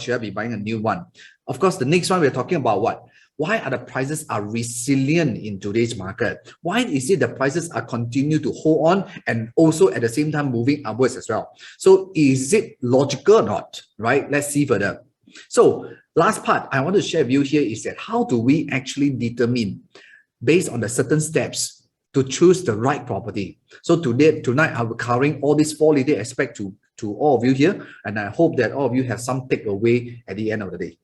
should I be buying a new one? Of course, the next one we're talking about what? Why are the prices are resilient in today's market? Why is it the prices are continue to hold on and also at the same time moving upwards as well? So is it logical or not, right? Let's see further. So last part I want to share with you here is that how do we actually determine based on the certain steps to choose the right property? So tonight I'm covering all these 4 little aspects to all of you here, and I hope that all of you have some takeaway at the end of the day.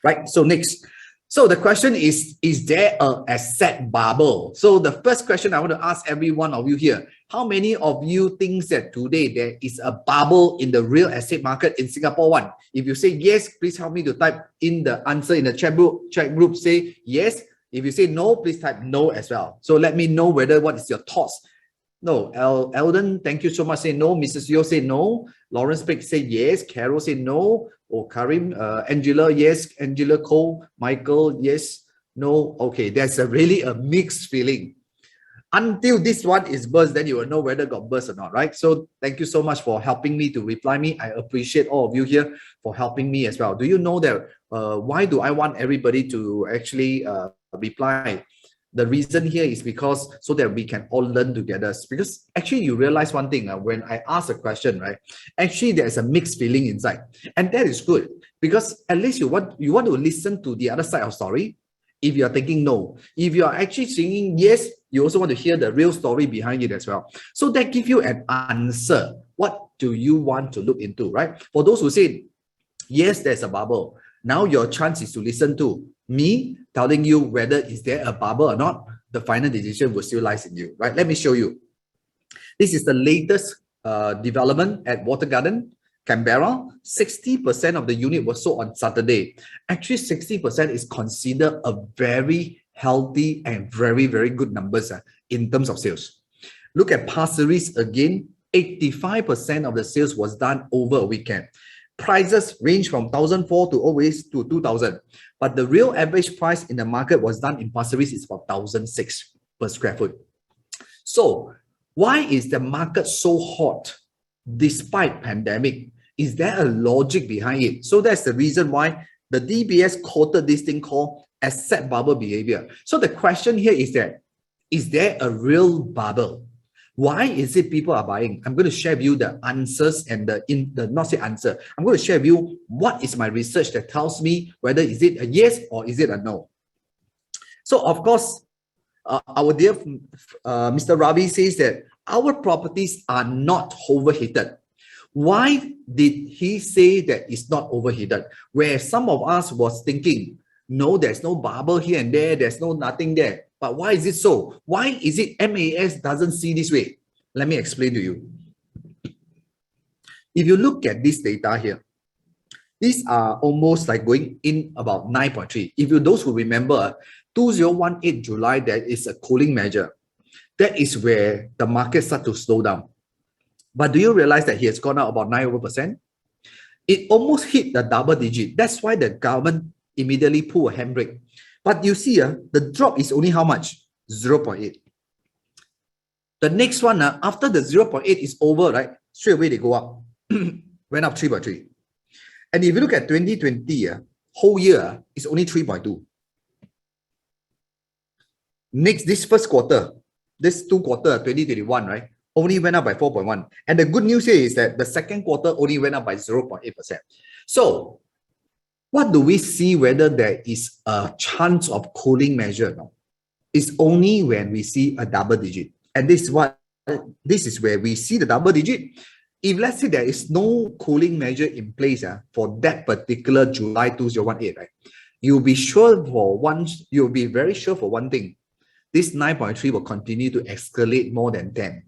Right, so next. So the question is there an asset bubble? So the first question I want to ask every one of you here, how many of you think that today there is a bubble in the real estate market in Singapore? One, if you say yes, please help me to type in the answer in the chat group, say yes. If you say no, please type no as well. So let me know whether what is your thoughts. No, Eldon, thank you so much. Say no. Mrs. Yo say no. Lawrence Pick say yes. Carol say no. Oh, Karim, Angela, yes. Angela Cole, Michael, yes. No. Okay, there's really a mixed feeling. Until this one is burst, then you will know whether got burst or not, right? So thank you so much for helping me to reply me. I appreciate all of you here for helping me as well. Do you know that why do I want everybody to actually reply? The reason here is because so that we can all learn together. Because actually you realize one thing, when I ask a question, right? Actually there's a mixed feeling inside. And that is good because at least you want to listen to the other side of story. If you're thinking no, if you're actually saying yes, you also want to hear the real story behind it as well. So that gives you an answer. What do you want to look into, right? For those who say, yes, there's a bubble. Now your chance is to listen to me telling you whether is there a bubble or not. The final decision will still lies in you, right? Let me show you. This is the latest development at Water Garden, Canberra. 60% of the unit was sold on Saturday. Actually, 60% is considered a very healthy and very, very good numbers in terms of sales. Look at Pasir Ris again. 85% of the sales was done over a weekend. Prices range from 1,400 to always to 2,000. But the real average price in the market was done in Pasir Ris is about 1,600 per square foot. So why is the market so hot despite pandemic? Is there a logic behind it? So that's the reason why the DBS quoted this thing called asset bubble behavior. So the question here is that, is there a real bubble? Why is it people are buying? I'm going to share with you the answers and not say answer. I'm going to share with you what is my research that tells me whether is it a yes or is it a no. So of course, our dear Mr. Ravi says that our properties are not overheated. Why did he say that it's not overheated? Where some of us was thinking, no, there's no bubble here and there, there's no nothing there. But why is it so? Why is it MAS doesn't see this way? Let me explain to you. If you look at this data here, these are almost like going in about 9.3. If you those who remember, 2018 July, there is a cooling measure. That is where the market start to slow down. But do you realize that he has gone up about 9%? It almost hit the double digit. That's why the government immediately pulled a handbrake. But you see, the drop is only how much? 0.8. The next one, after the 0.8 is over, right? Straight away they go up. Went up 3.3. And if you look at 2020, whole year is only 3.2. Next, this first quarter, this 2 quarter, 2021, right? Only went up by 4.1. And the good news here is that the second quarter only went up by 0.8%. So, what do we see whether there is a chance of cooling measure? No? It's only when we see a double digit. And this is where we see the double digit. If let's say there is no cooling measure in place for that particular July 2018, right? You'll be very sure for one thing. This 9.3 will continue to escalate more than 10.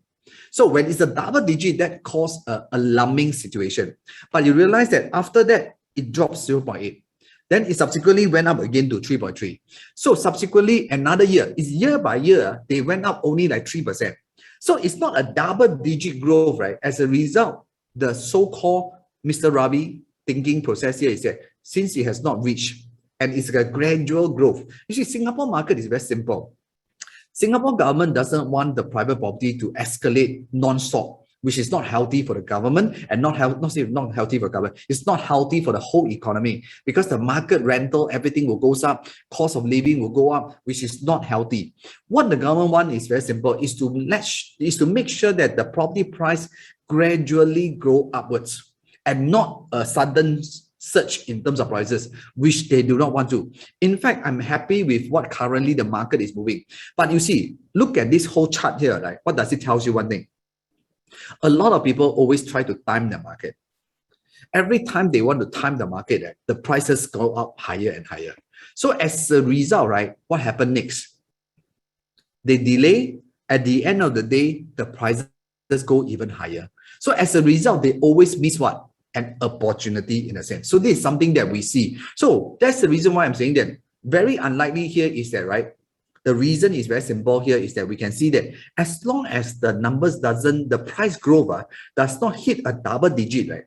So when it's a double digit, that causes an alarming situation. But you realize that after that, it drops 0.8. Then it subsequently went up again to 3.3. So subsequently, another year, it's year by year, they went up only like 3%. So it's not a double-digit growth, right? As a result, the so-called Mr. Ravi thinking process here is that since it has not reached and it's a gradual growth. You see, Singapore market is very simple. Singapore government doesn't want the private property to escalate non-stop. which is not healthy for the government and not healthy for government. It's not healthy for the whole economy because the market rental, everything will goes up, cost of living will go up, which is not healthy. What the government want is very simple, is to make sure that the property price gradually grow upwards and not a sudden surge in terms of prices, which they do not want to. In fact, I'm happy with what currently the market is moving. But you see, look at this whole chart here, right? What does it tell you? One thing. A lot of people always try to time the market. Every time they want to time the market, right, the prices go up higher and higher. So as a result, right, what happened next? They delay. At the end of the day, the prices go even higher. So as a result, they always miss what? An opportunity in a sense. So this is something that we see. So that's the reason why I'm saying that very unlikely here is that, right? The reason is very simple here is that we can see that as long as the numbers the price growth does not hit a double digit, right?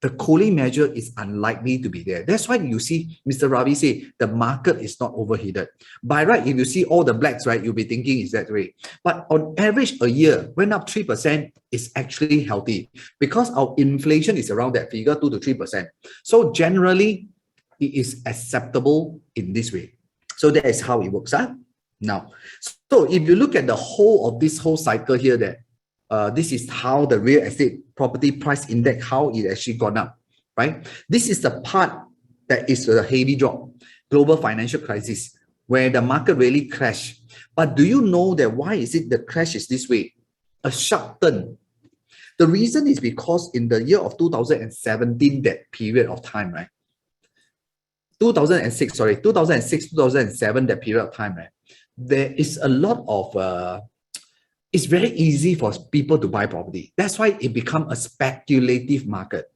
The cooling measure is unlikely to be there. That's why you see Mr. Ravi say the market is not overheated. By right, if you see all the blacks, right, you'll be thinking is that way. But on average, a year went up 3% is actually healthy because our inflation is around that figure, 2 to 3%. So generally, it is acceptable in this way. So that is how it works. Now, so if you look at the whole of this whole cycle here, that this is how the real estate property price index, how it actually gone up, right? This is the part that is a heavy drop, global financial crisis, where the market really crashed. But do you know that why is it the crash is this way? A sharp turn. The reason is because in the year of 2017, that period of time, right? 2006, 2007, that period of time, right? There is a lot of it's very easy for people to buy property. That's why it becomes a speculative market.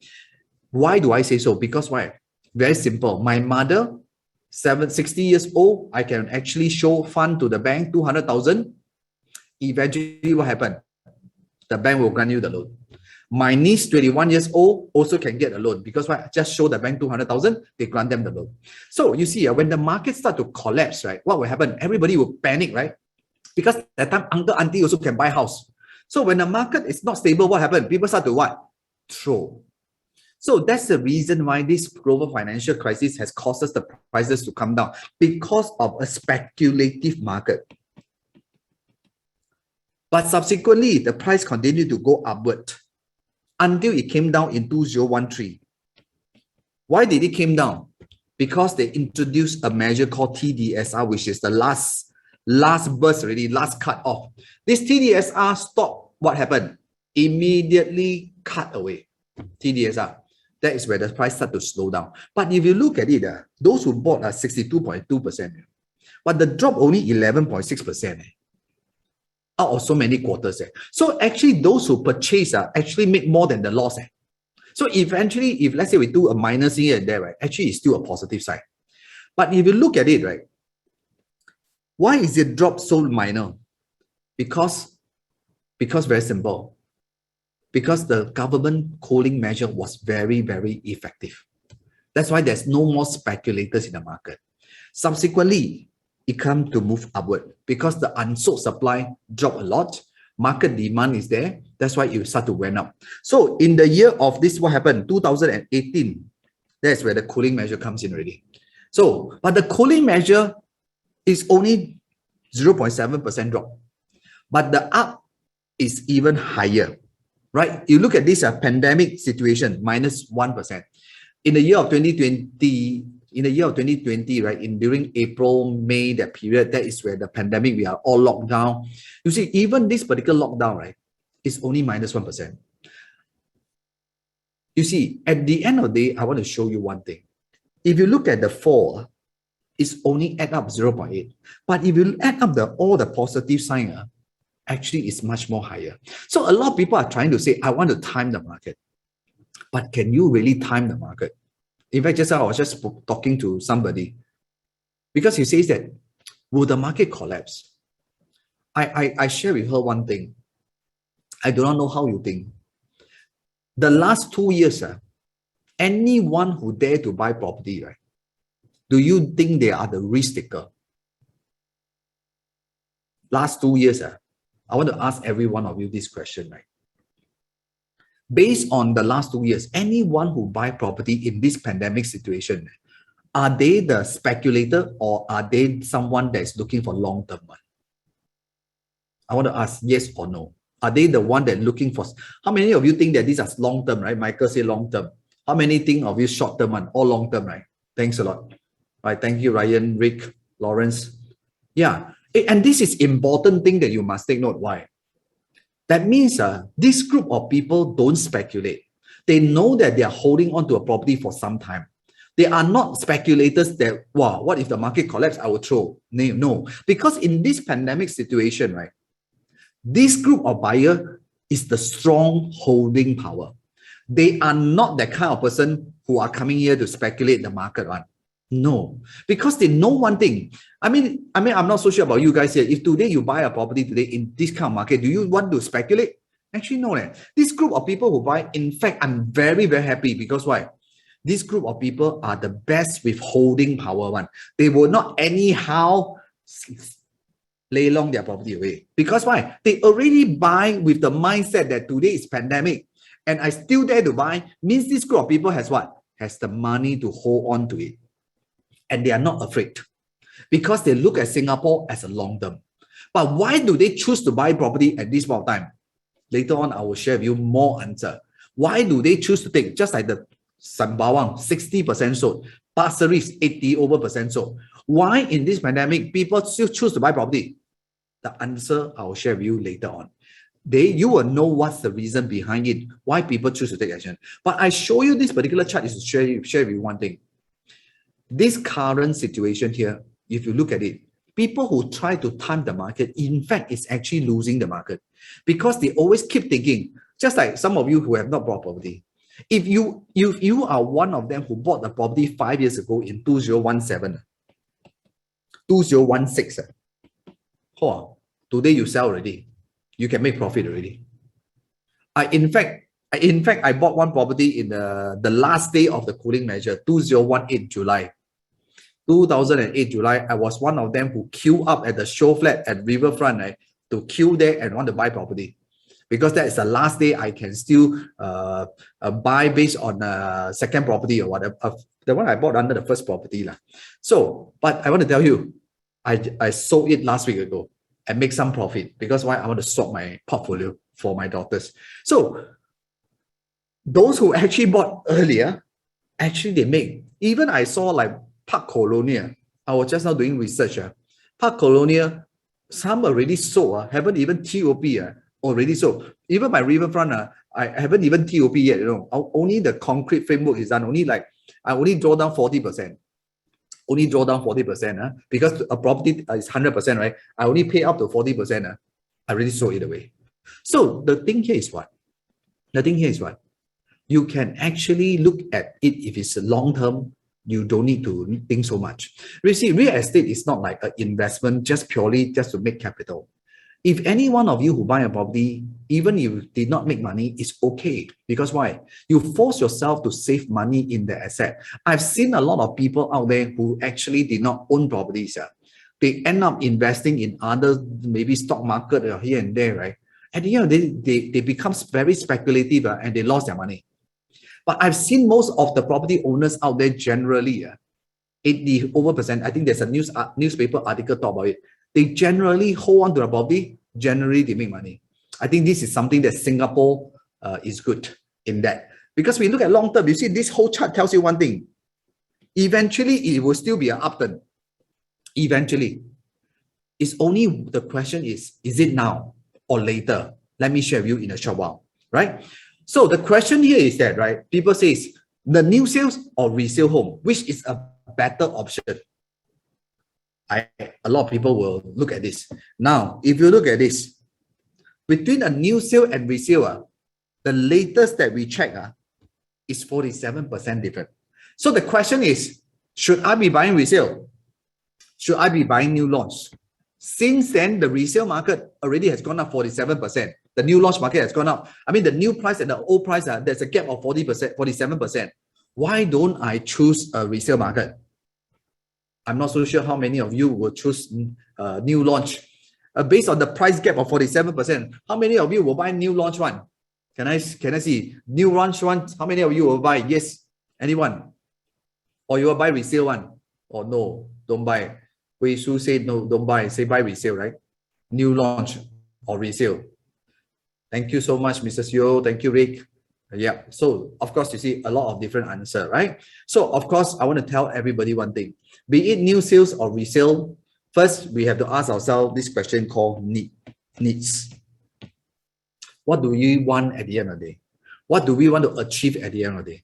Why do I say so? Because why? Very simple. My mother, 60 years old, I can actually show fund to the bank, 200,000. Eventually, what happened? The bank will grant you the loan. My niece, 21 years old, also can get a loan because why? Just show the bank 200,000, they grant them the loan. So you see, when the market start to collapse, right? What will happen? Everybody will panic, right? Because that time uncle, auntie also can buy house. So when the market is not stable, what happened? People start to what? Throw. So that's the reason why this global financial crisis has caused us the prices to come down because of a speculative market. But subsequently, the price continued to go upward until it came down in 2013. Why did it came down? Because they introduced a measure called TDSR, which is the last burst already, last cut off. This TDSR stop, what happened? Immediately cut away. TDSR. That is where the price start to slow down. But if you look at it, those who bought are 62.2%. But the drop only 11.6%. Out of so many quarters. So actually, those who purchase actually make more than the loss. So eventually, if let's say we do a minus here and there, right, actually it's still a positive side. But if you look at it, right, why is it drop so minor? Because very simple. Because the government cooling measure was very, very effective. That's why there's no more speculators in the market. Subsequently, it comes to move upward because the unsold supply dropped a lot. Market demand is there. That's why it start to went up. So in the year of this, what happened? 2018, that's where the cooling measure comes in already. So, but the cooling measure is only 0.7% drop. But the up is even higher, right? You look at this pandemic situation, minus 1%. In the year of 2020, right, during April, May, that period, that is where the pandemic, we are all locked down. You see, even this particular lockdown, right, is only minus 1%. You see, at the end of the day, I want to show you one thing. If you look at the fall, it's only add up 0.8. But if you add up all the positive sign, actually it's much more higher. So a lot of people are trying to say, I want to time the market. But can you really time the market? In fact, just I was just talking to somebody because he says that, will the market collapse? I share with her one thing. I do not know how you think. The last 2 years, anyone who dare to buy property, right? Do you think they are the risk taker? Last 2 years, I want to ask every one of you this question, right? Based on the last 2 years, anyone who buy property in this pandemic situation, are they the speculator or are they someone that's looking for long-term one? I want to ask yes or no. Are they the one that looking for? How many of you think that these are long-term, right? Michael say long-term. How many think of you short-term one or long-term, right? Thanks a lot. Right. Thank you, Ryan, Rick, Lawrence. Yeah. And this is important thing that you must take note. Why? That means this group of people don't speculate. They know that they are holding on to a property for some time. They are not speculators that, wow, what if the market collapse? I will throw. No. Because in this pandemic situation, right, this group of buyer is the strong holding power. They are not the kind of person who are coming here to speculate the market, right? No, because they know one thing. I mean, I'm not so sure about you guys here. If today you buy a property today in this kind of market, do you want to speculate? Actually, no. This group of people who buy, in fact, I'm very, very happy because why? This group of people are the best with holding power one. They will not anyhow lay long their property away. Because why? They already buy with the mindset that today is pandemic and I still dare to buy, means this group of people has what? Has the money to hold on to it. And they are not afraid because they look at Singapore as a long term. But why do they choose to buy property at this point of time? Later on, I will share with you more answer. Why do they choose to take, just like the Sembawang, 60% sold, Pasir Ris, 80% sold. Why in this pandemic, people still choose to buy property? The answer I will share with you later on. You will know what's the reason behind it, why people choose to take action. But I show you this particular chart is to share with you one thing. This current situation here, if you look at it, people who try to time the market, in fact, is actually losing the market because they always keep thinking, just like some of you who have not bought property. If you are one of them who bought the property 5 years ago in 2017, 2016, today you sell already. You can make profit already. In fact, I bought one property in the last day of the cooling measure, 2018 July. 2008 July, I was one of them who queued up at the show flat at Riverfront, right, to queue there and want to buy property. Because that is the last day I can still buy based on a second property or whatever. The one I bought under the first property. So, but I want to tell you, I sold it last week ago and make some profit because why? I want to swap my portfolio for my daughters. So, those who actually bought earlier, actually they make. Even I saw like Park Colonial. I was just now doing research. Park Colonial, some already sold, haven't even TOP already sold. Even my Riverfront, I haven't even TOP yet. Only the concrete framework is done. I only draw down 40%. Only draw down 40%. Because a property is 100%, right? I only pay up to 40%. I already sold it away. So the thing here is what? You can actually look at it if it's a long term. You don't need to think so much. You see, real estate is not like an investment just purely to make capital. If any one of you who buy a property, even if you did not make money, it's okay. Because why? You force yourself to save money in the asset. I've seen a lot of people out there who actually did not own properties. They end up investing in other, maybe stock market or here and there, right? At the end of the day, they become very speculative and they lost their money. But I've seen most of the property owners out there generally, 80%, I think there's a newspaper article talk about it. They generally hold on to the property, generally they make money. I think this is something that Singapore is good in that. Because we look at long term, you see this whole chart tells you one thing. Eventually, it will still be an upturn. Eventually. It's only the question is it now or later? Let me share with you in a short while, right? So the question here is that, right, people say the new sales or resale home, which is a better option? A lot of people will look at this. Now, if you look at this, between a new sale and resale, the latest that we check is 47% different. So the question is, should I be buying resale? Should I be buying new launch? Since then, the resale market already has gone up 47%. The new launch market has gone up. I mean, the new price and the old price, there's a gap of 40%, 47%. Why don't I choose a resale market? I'm not so sure how many of you will choose new launch. Based on the price gap of 47%, how many of you will buy new launch one? Can I see? New launch one, how many of you will buy? Yes. Anyone? Or you will buy resale one? Or no, don't buy. Wei Shu said no, don't buy. Say buy resale, right? New launch or resale. Thank you so much, Mrs. Yo. Thank you, Rick. Yeah. So, of course, you see a lot of different answer, right? So, of course, I want to tell everybody one thing. Be it new sales or resale, first, we have to ask ourselves this question called needs. What do we want at the end of the day? What do we want to achieve at the end of the day?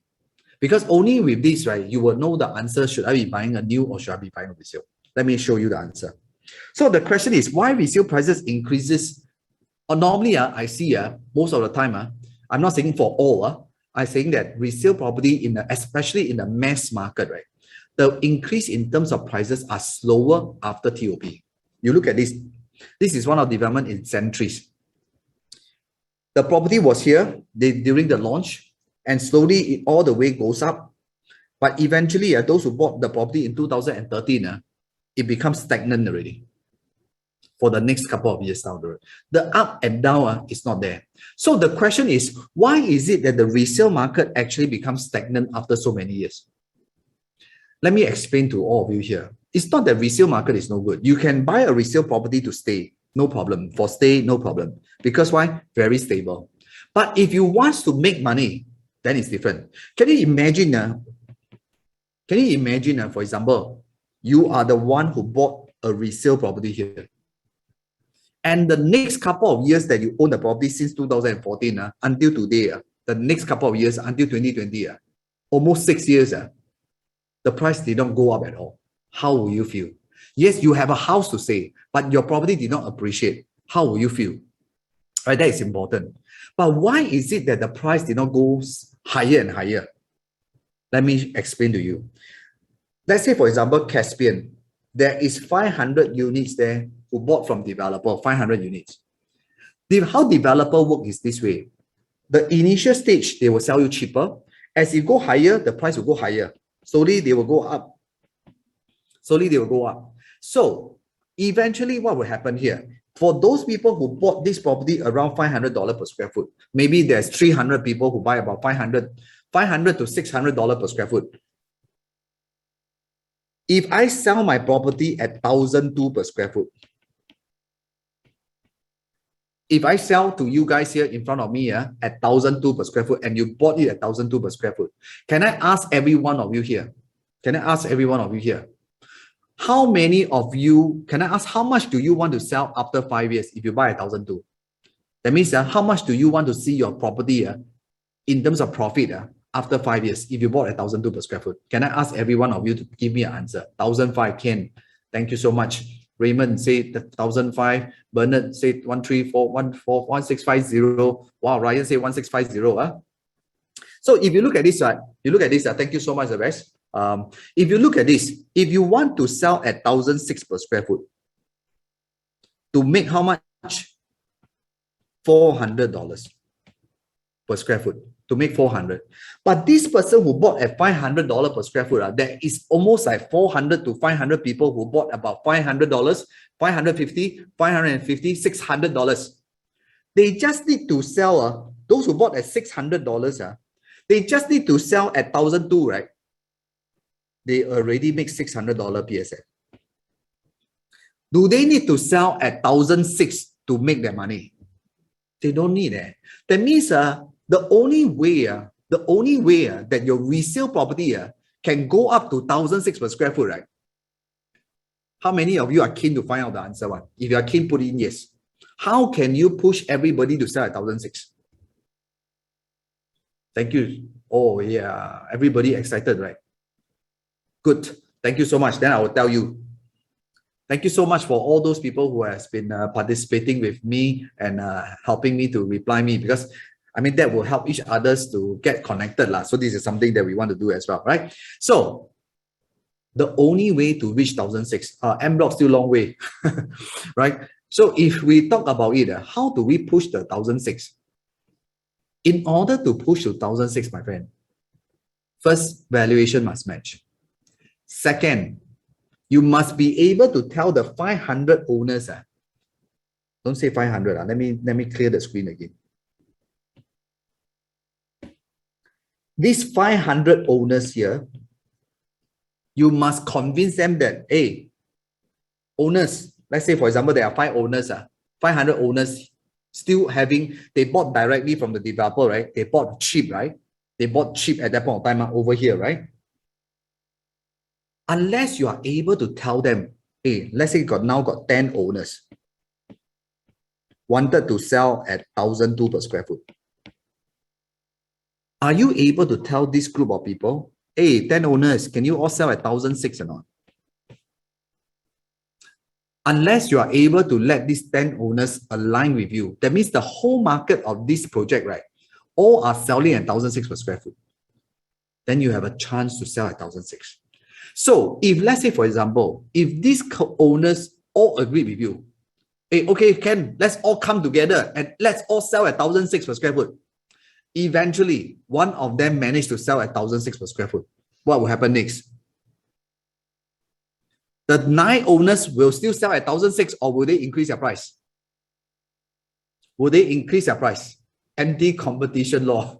Because only with this, right, you will know the answer, should I be buying a new or should I be buying a resale? Let me show you the answer. So the question is, why resale prices increases? Normally, I see most of the time, I'm not saying for all, I'm saying that resale property, especially in the mass market, right, the increase in terms of prices are slower after TOP. You look at this. This is one of the development in centuries. The property was here during the launch, and slowly it all the way goes up. But eventually, those who bought the property in 2013, it becomes stagnant already for the next couple of years down the road. The up and down is not there. So the question is, why is it that the resale market actually becomes stagnant after so many years? Let me explain to all of you here. It's not that resale market is no good. You can buy a resale property to stay, no problem. For stay, no problem. Because why? Very stable. But if you want to make money, then it's different. Can you imagine, for example, you are the one who bought a resale property here. And the next couple of years that you own the property since 2014 until today, the next couple of years until 2020, almost 6 years, the price did not go up at all. How will you feel? Yes, you have a house to stay, but your property did not appreciate. How will you feel? Right, that is important. But why is it that the price did not go higher and higher? Let me explain to you. Let's say, for example, Caspian, there is 500 units there who bought from developer, 500 units. How developer work is this way. The initial stage, they will sell you cheaper. As you go higher, the price will go higher. Slowly, they will go up. Slowly, they will go up. So, eventually, what will happen here? For those people who bought this property around $500 per square foot, maybe there's 300 people who buy about $500 to $600 per square foot. If I sell my property at $1,002 per square foot, if I sell to you guys here in front of me at $1,002 per square foot and you bought it at $1,002 per square foot, can I ask every one of you here? Can I ask every one of you here? How many of you, can I ask how much do you want to sell after 5 years if you buy at $1,002? That means how much do you want to see your property in terms of profit after 5 years if you bought at $1,002 per square foot? Can I ask every one of you to give me an answer? 1,005, Ken. Thank you so much. Raymond said 1,005. Bernard said 134141650. Wow, Ryan said 1650. So if you look at this, thank you so much, the rest. If you look at this, if you want to sell at 1,006 per square foot, to make how much? $400 per square foot. To make 400. But this person who bought at $500 per square foot, there is almost like 400 to 500 people who bought about $500, $550, $550, $600. They just need to sell, those who bought at $600, they just need to sell at $1,002, right? They already make $600 PSF. Do they need to sell at $1,006 to make their money? They don't need it. That means the only way that your resale property can go up to $1,006 per square foot, right? How many of you are keen to find out the answer one? If you are keen, put in yes. How can you push everybody to sell at $1,006? Thank you. Oh yeah, everybody excited, right? Good. Thank you so much. Then I will tell you. Thank you so much for all those people who has been participating with me and helping me to reply me, because I mean, that will help each others to get connected. So this is something that we want to do as well, right? So the only way to reach 1,006, M block still long way, right? So if we talk about it, how do we push the 1,006? In order to push to 1,006, my friend, first, valuation must match. Second, you must be able to tell the 500 owners, don't say 500, let me clear the screen again. These 500 owners here, you must convince them that, hey, owners, let's say, for example, there are 5 owners, 500 owners still having, they bought directly from the developer, right? They bought cheap, right? They bought cheap at that point of time over here, right? Unless you are able to tell them, hey, let's say now got 10 owners, wanted to sell at 1,002 per square foot. Are you able to tell this group of people, hey, 10 owners, can you all sell at 1,006 or not? Unless you are able to let these 10 owners align with you, that means the whole market of this project, right, all are selling at 1,006 per square foot. Then you have a chance to sell at 1,006. So if, let's say, for example, if these owners all agree with you, hey, okay, Ken, let's all come together and let's all sell at 1,006 per square foot. Eventually, one of them managed to sell at 1,006 per square foot. What will happen next? The 9 owners will still sell at 1,006, or will they increase their price? Will they increase their price? Anti-competition law.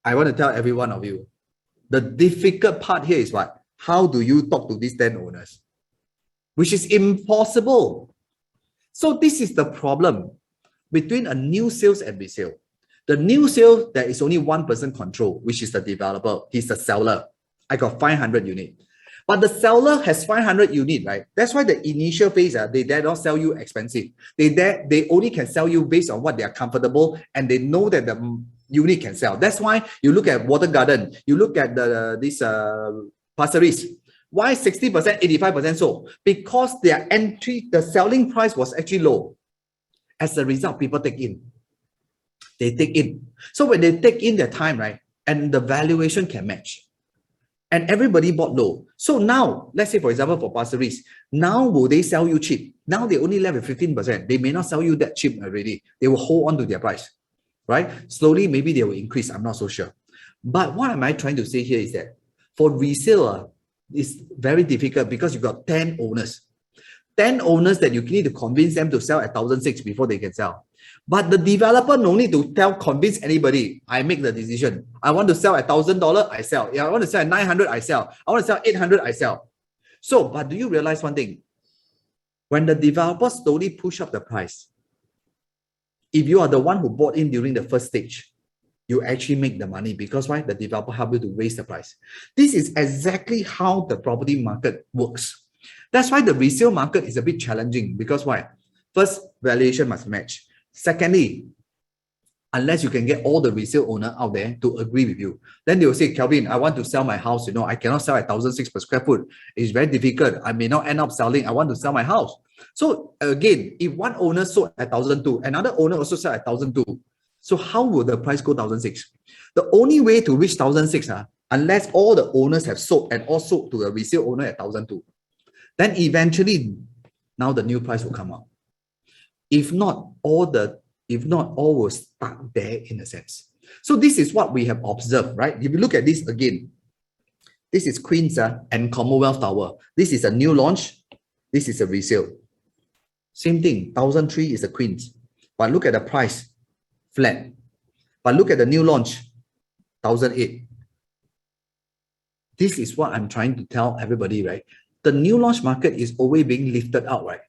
I want to tell every one of you, the difficult part here is what? How do you talk to these 10 owners? Which is impossible. So this is the problem between a new sales and resale. The new sale, there is only one person control, which is the developer. He's the seller. I got 500 units. But the seller has 500 units, right? That's why the initial phase, they dare not sell you expensive. They only can sell you based on what they are comfortable, and they know that the unit can sell. That's why you look at Water Garden, you look at this Pasir Ris. Why 60%, 85% sold? Because their entry, the selling price was actually low. As a result, people take in. They take in. So when they take in their time, right, and the valuation can match, and everybody bought low. So now, let's say, for example, for Pasir Ris, now will they sell you cheap? Now they only left with 15%. They may not sell you that cheap already. They will hold on to their price, right? Slowly, maybe they will increase. I'm not so sure. But what am I trying to say here is that for resale, it's very difficult because you got 10 owners. 10 owners that you need to convince them to sell at 1,006 before they can sell. But the developer no need to convince anybody. I make the decision. I want to sell at $1,000, I sell. Yeah, I want to sell at 900, I sell. I want to sell 800, I sell. So, but do you realize one thing? When the developer slowly push up the price, if you are the one who bought in during the first stage, you actually make the money because why? The developer help you to raise the price. This is exactly how the property market works. That's why the resale market is a bit challenging because why? First, valuation must match. Secondly, unless you can get all the resale owner out there to agree with you, then they will say, Kelvin, I want to sell my house. You know, I cannot sell at 1,006 per square foot. It's very difficult. I may not end up selling. I want to sell my house. So again, if one owner sold at 1,002, another owner also sold at 1,002. So how will the price go 1,006? The only way to reach 1,006, unless all the owners have sold and all sold to a resale owner at 1,002, then eventually, now the new price will come out. If not, all will start there in a sense. So this is what we have observed, right? If you look at this again, this is Queens and Commonwealth Tower. This is a new launch. This is a resale. Same thing, 1,003 is a Queens. But look at the price, flat. But look at the new launch, 1,008. This is what I'm trying to tell everybody, right? The new launch market is always being lifted out, right?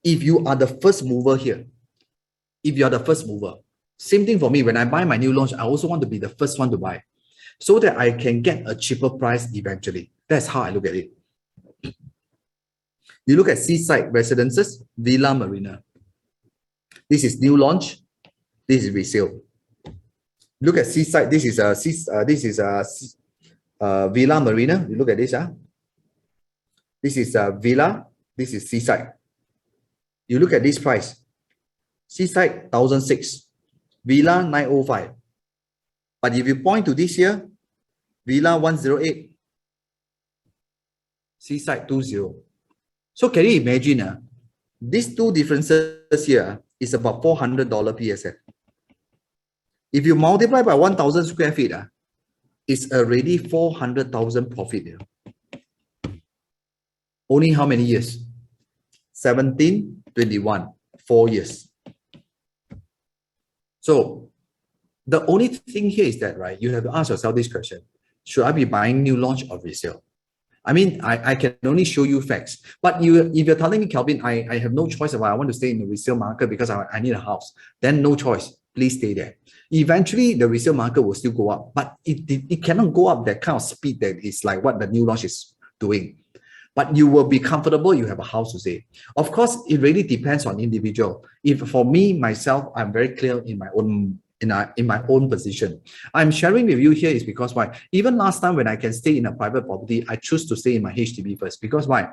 If you are the first mover here, if you are the first mover, same thing for me. When I buy my new launch, I also want to be the first one to buy so that I can get a cheaper price eventually. That's how I look at it. You look at Seaside Residences, Villa Marina. This is new launch. This is resale. Look at Seaside. This is Villa Marina. You look at this. This is Villa. This is Seaside. You look at this price. Seaside 1,006. Villa 905. But if you point to this here, Villa 108. Seaside 20. So can you imagine these two differences here is about $400 PSF. If you multiply by 1,000 square feet, it's already 400,000 profit. Only how many years? 17, 21, 4 years. So The only thing here is that, right, you have to ask yourself this question: should I be buying new launch or resale? I mean, I can only show you facts. But if you're telling me, Kelvin, I have no choice about I want to stay in the resale market because I need a house, then no choice. Please stay there. Eventually, the resale market will still go up, but it cannot go up that kind of speed that is like what the new launch is doing. But you will be comfortable, you have a house to stay. Of course, it really depends on individual. If for me, myself, I'm very clear in my own in my own position. I'm sharing with you here is because why? Even last time when I can stay in a private property, I choose to stay in my HDB first. Because why?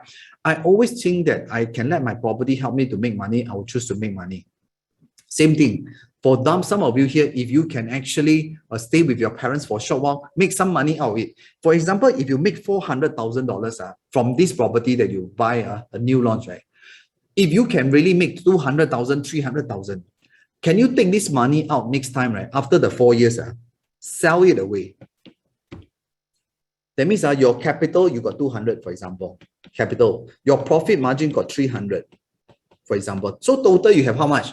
I always think that I can let my property help me to make money. I will choose to make money. Same thing. For some of you here, if you can actually stay with your parents for a short while, make some money out of it. For example, if you make $400,000 from this property that you buy a new launch, right? If you can really make 200,000, 300,000, can you take this money out next time, right? After the 4 years, sell it away. That means your capital, you got 200, for example. Capital. Your profit margin got 300, for example. So total, you have how much?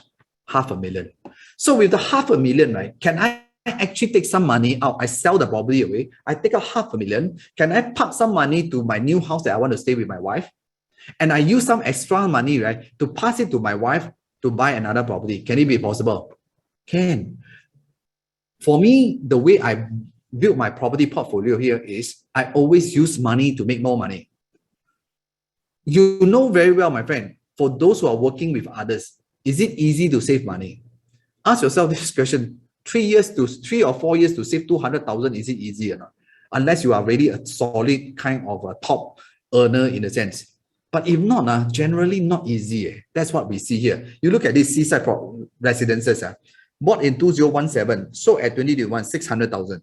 $500,000. So with the $500,000, right, can I actually take some money out? I sell the property away. I take out $500,000. Can I park some money to my new house that I want to stay with my wife? And I use some extra money, right, to pass it to my wife to buy another property. Can it be possible? Can. For me, the way I build my property portfolio here is I always use money to make more money. You know very well, my friend, for those who are working with others, is it easy to save money? Ask yourself this question: 3 or 4 years to save 200,000, is it easy or not? Unless you are really a solid kind of a top earner in a sense. But if not, generally not easy. That's what we see here. You look at these seaside residences, bought in 2017, sold at 2021, 600,000.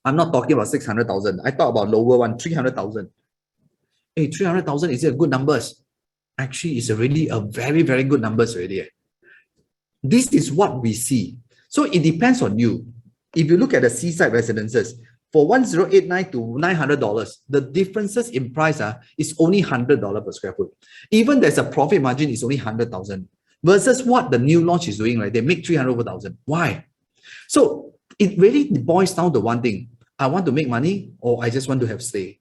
I'm not talking about 600,000. I talk about lower one, 300,000. Hey, 300,000, is it a good numbers? Actually, it's already a very, very good numbers already. This is what we see. So it depends on you. If you look at the seaside residences, for 1089 to $900, the differences in price is only $100 per square foot. Even there's a profit margin is only 100,000 versus what the new launch is doing, right? They make 300,000. Why? So it really boils down to one thing. I want to make money or I just want to have stay.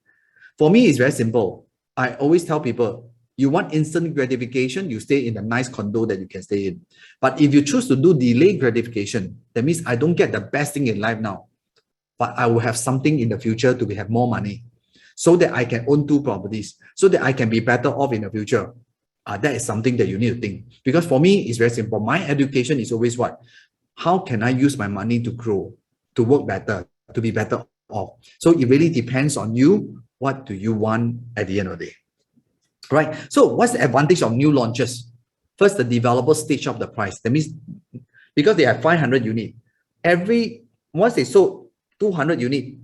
For me, it's very simple. I always tell people, you want instant gratification, you stay in a nice condo that you can stay in. But if you choose to do delayed gratification, that means I don't get the best thing in life now, but I will have something in the future to have more money so that I can own 2 properties, so that I can be better off in the future. That is something that you need to think. Because for me, it's very simple. My education is always what? How can I use my money to grow, to work better, to be better off? So it really depends on you. What do you want at the end of the day? Right? So what's the advantage of new launches? First, the developer stage up the price. That means because they have 500 units, once they sold 200 units,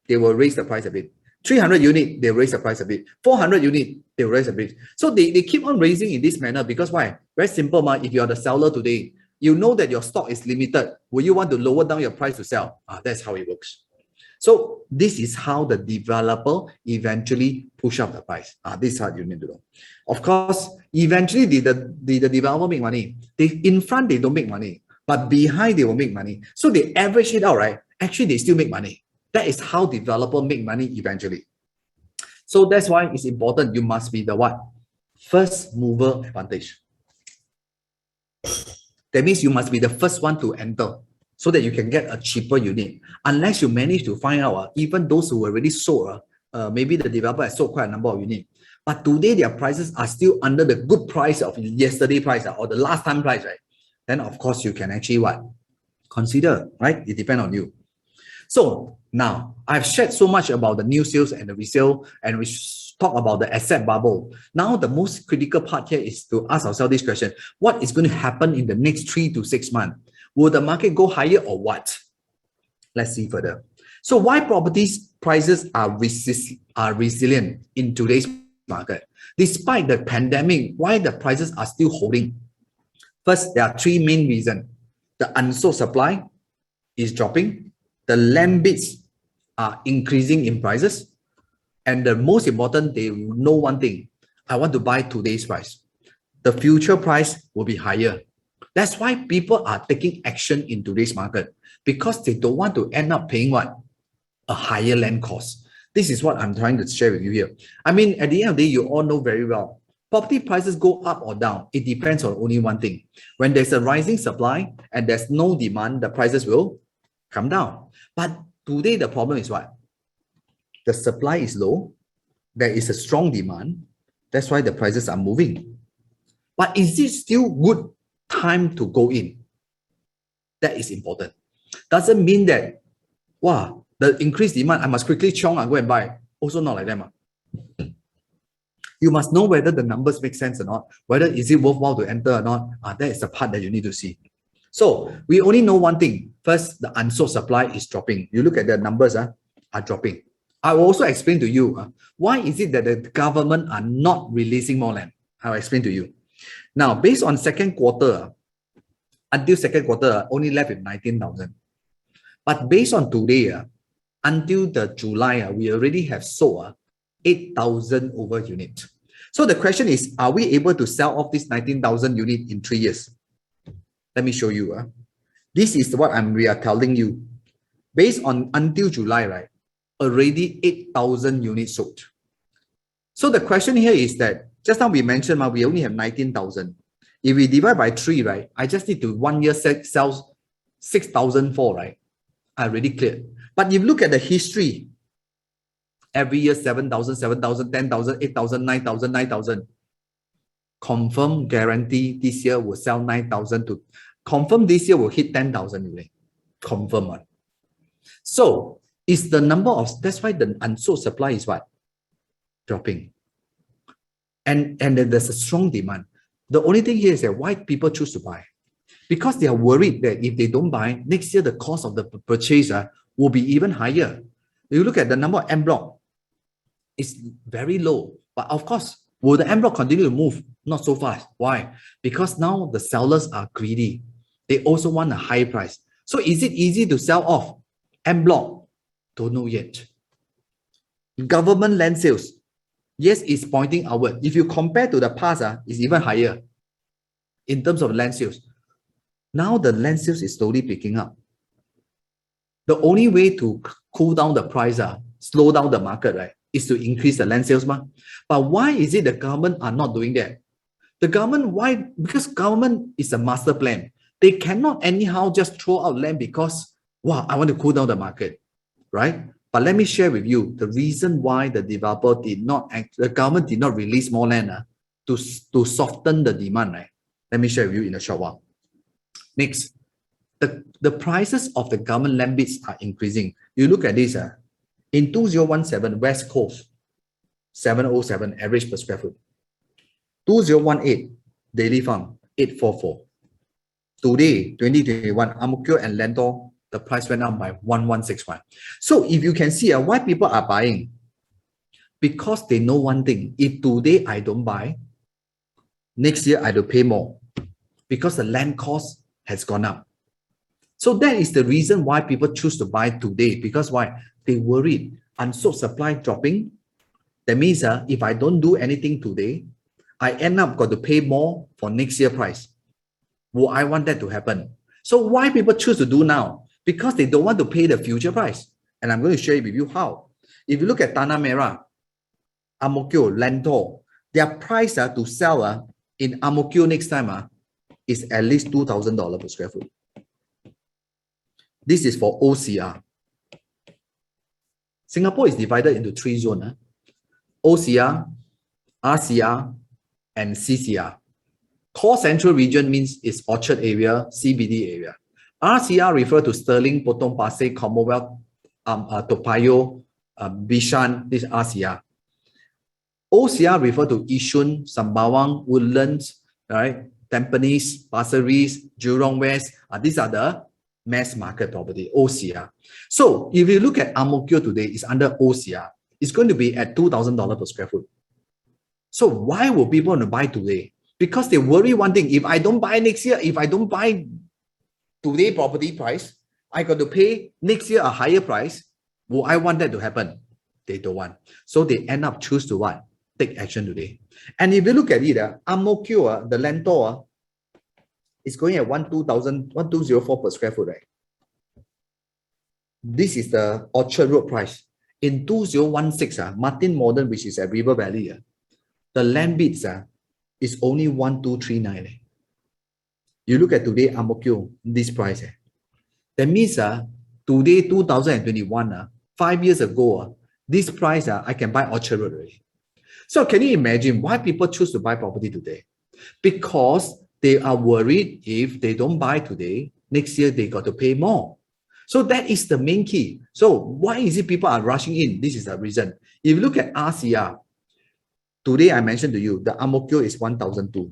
they will raise the price a bit. 300 units, they raise the price a bit. 400 units, they raise a bit. So they keep on raising in this manner because why? Very simple, if you're the seller today, you know that your stock is limited. Will you want to lower down your price to sell? That's how it works. So this is how the developer eventually push up the price. This is how you need to know. Of course, eventually the developer make money. In front, they don't make money, but behind they will make money. So they average it out, right? Actually, they still make money. That is how developer make money eventually. So that's why it's important. You must be the what? First mover advantage. That means you must be the first one to enter so that you can get a cheaper unit. Unless you manage to find out, even those who already sold, maybe the developer has sold quite a number of units, but today their prices are still under the good price of yesterday price or the last time price, right? Then of course you can actually what? Consider, right? It depends on you. So now I've shared so much about the new sales and the resale, and we talk about the asset bubble. Now the most critical part here is to ask ourselves this question: what is going to happen in the next 3 to 6 months? Will the market go higher or what? Let's see further. So why properties prices are resilient in today's market? Despite the pandemic, why the prices are still holding? First, there are 3 main reasons. The unsold supply is dropping. The land bids are increasing in prices. And the most important, they know one thing: I want to buy today's price. The future price will be higher. That's why people are taking action in today's market. because they don't want to end up paying what? A higher land cost. This is what I'm trying to share with you here. I mean, at the end of the day, you all know very well, property prices go up or down. It depends on only one thing. When there's a rising supply and there's no demand, the prices will come down. But today, the problem is what? The supply is low. There is a strong demand. That's why the prices are moving. But is it still good time to go in? That is important. Doesn't mean that, wow, the increased demand, I must quickly chong and go and buy. Also not like that. You must know whether the numbers make sense or not, whether is it worthwhile to enter or not. That is the part that you need to see. So we only know one thing. First, the unsold supply is dropping. You look at the numbers are dropping. I will also explain to you why is it that the government are not releasing more land. I'll explain to you. Now, based on second quarter, until second quarter, only left with 19,000. But based on today, until the July, we already have sold 8,000 over units. So the question is, are we able to sell off this 19,000 unit in 3 years? Let me show you. This is what we are telling you. Based on until July, right? Already 8,000 units sold. So the question here is that, just now we mentioned we only have 19,000. If we divide by 3, right? I just need to 1 year sell 6,004, right? I already cleared. But if you look at the history, every year 7,000, 7,000, 10,000, 8,000, 9,000, 9,000. Confirm, guarantee this year will sell 9,000 to confirm this year will hit 10,000. Confirm one. So is the number of, that's why the unsold supply is what? Dropping. And then there's a strong demand. The only thing here is that why people choose to buy. Because they are worried that if they don't buy, next year the cost of the purchase will be even higher. You look at the number of en bloc, it's very low. But of course, will the en bloc continue to move? Not so fast. Why? Because now the sellers are greedy. They also want a high price. So is it easy to sell off en bloc? Don't know yet. Government land sales, yes, it's pointing outward. If you compare to the past, it's even higher in terms of land sales. Now the land sales is slowly picking up. The only way to cool down the price, slow down the market, right, is to increase the land sales. But why is it the government are not doing that? The government, why? Because government is a master plan. They cannot anyhow just throw out land because, wow, I want to cool down the market, right? But let me share with you the reason why the developer did not, the government did not release more land to soften the demand, right? Let me share with you in a short while. Next, the prices of the government land bids are increasing. You look at this, in 2017, West Coast, 707 average per square foot. 2018, Daily Farm, 844. Today, 2021, Ang Mo Kio and Lentor, the price went up by 1161. So if you can see why people are buying, because they know one thing, if today I don't buy, next year I will pay more because the land cost has gone up. So that is the reason why people choose to buy today, because why? They worried, unsold supply dropping. That means if I don't do anything today, I end up got to pay more for next year price. Will I want that to happen? So why people choose to do now? Because they don't want to pay the future price. And I'm going to share with you how. If you look at Tanah Merah, Ang Mo Kio, Lentor, their price to sell in Ang Mo Kio next time is at least $2,000 per square foot. This is for OCR. Singapore is divided into 3 zones. OCR, RCR, and CCR. Core Central Region means it's Orchard area, CBD area. RCR refer to Sterling, Potong Pasir, Commonwealth, Toa Payoh, Bishan, this RCR. OCR refer to Yishun, Sembawang, Woodlands, right? Tampines, Pasir Ris, Jurong West. These are the mass market property, OCR. So if you look at Ang Mo Kio today, it's under OCR. It's going to be at $2,000 per square foot. So why will people want to buy today? Because they worry one thing, if I don't buy next year, if I don't buy today property price, I got to pay next year a higher price. Will I want that to happen? They don't want. So they end up choose to what? Take action today. And if you look at it, Ang Mo Kio, the Lentor, is going at 12,04 per square foot, right? This is the Orchard Road price. In 2016, Martin Modern, which is at River Valley, the land bids is only 1239. You look at today, Ang Mo Kio, this price. That means today, 2021, 5 years ago, this price, I can buy Orchard Road already. So can you imagine why people choose to buy property today? Because they are worried if they don't buy today, next year they got to pay more. So that is the main key. So why is it people are rushing in? This is the reason. If you look at RCR, today I mentioned to you, the Ang Mo Kio is 1,002,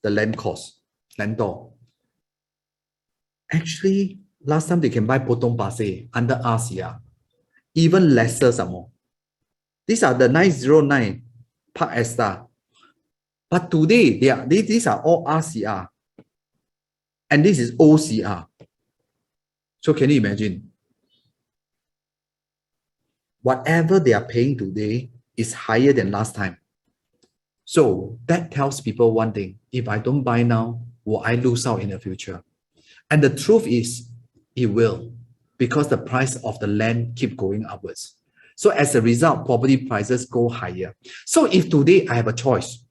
the land cost, land door. Actually, last time they can buy Potong Pasir under RCR, even lesser some more. These are the 909 Park Esta. But today, these are all RCR. And this is OCR. So can you imagine? Whatever they are paying today is higher than last time. So that tells people one thing. If I don't buy now, will I lose out in the future? And the truth is, it will. Because the price of the land keep going upwards. So as a result, property prices go higher. So if today I have a choice,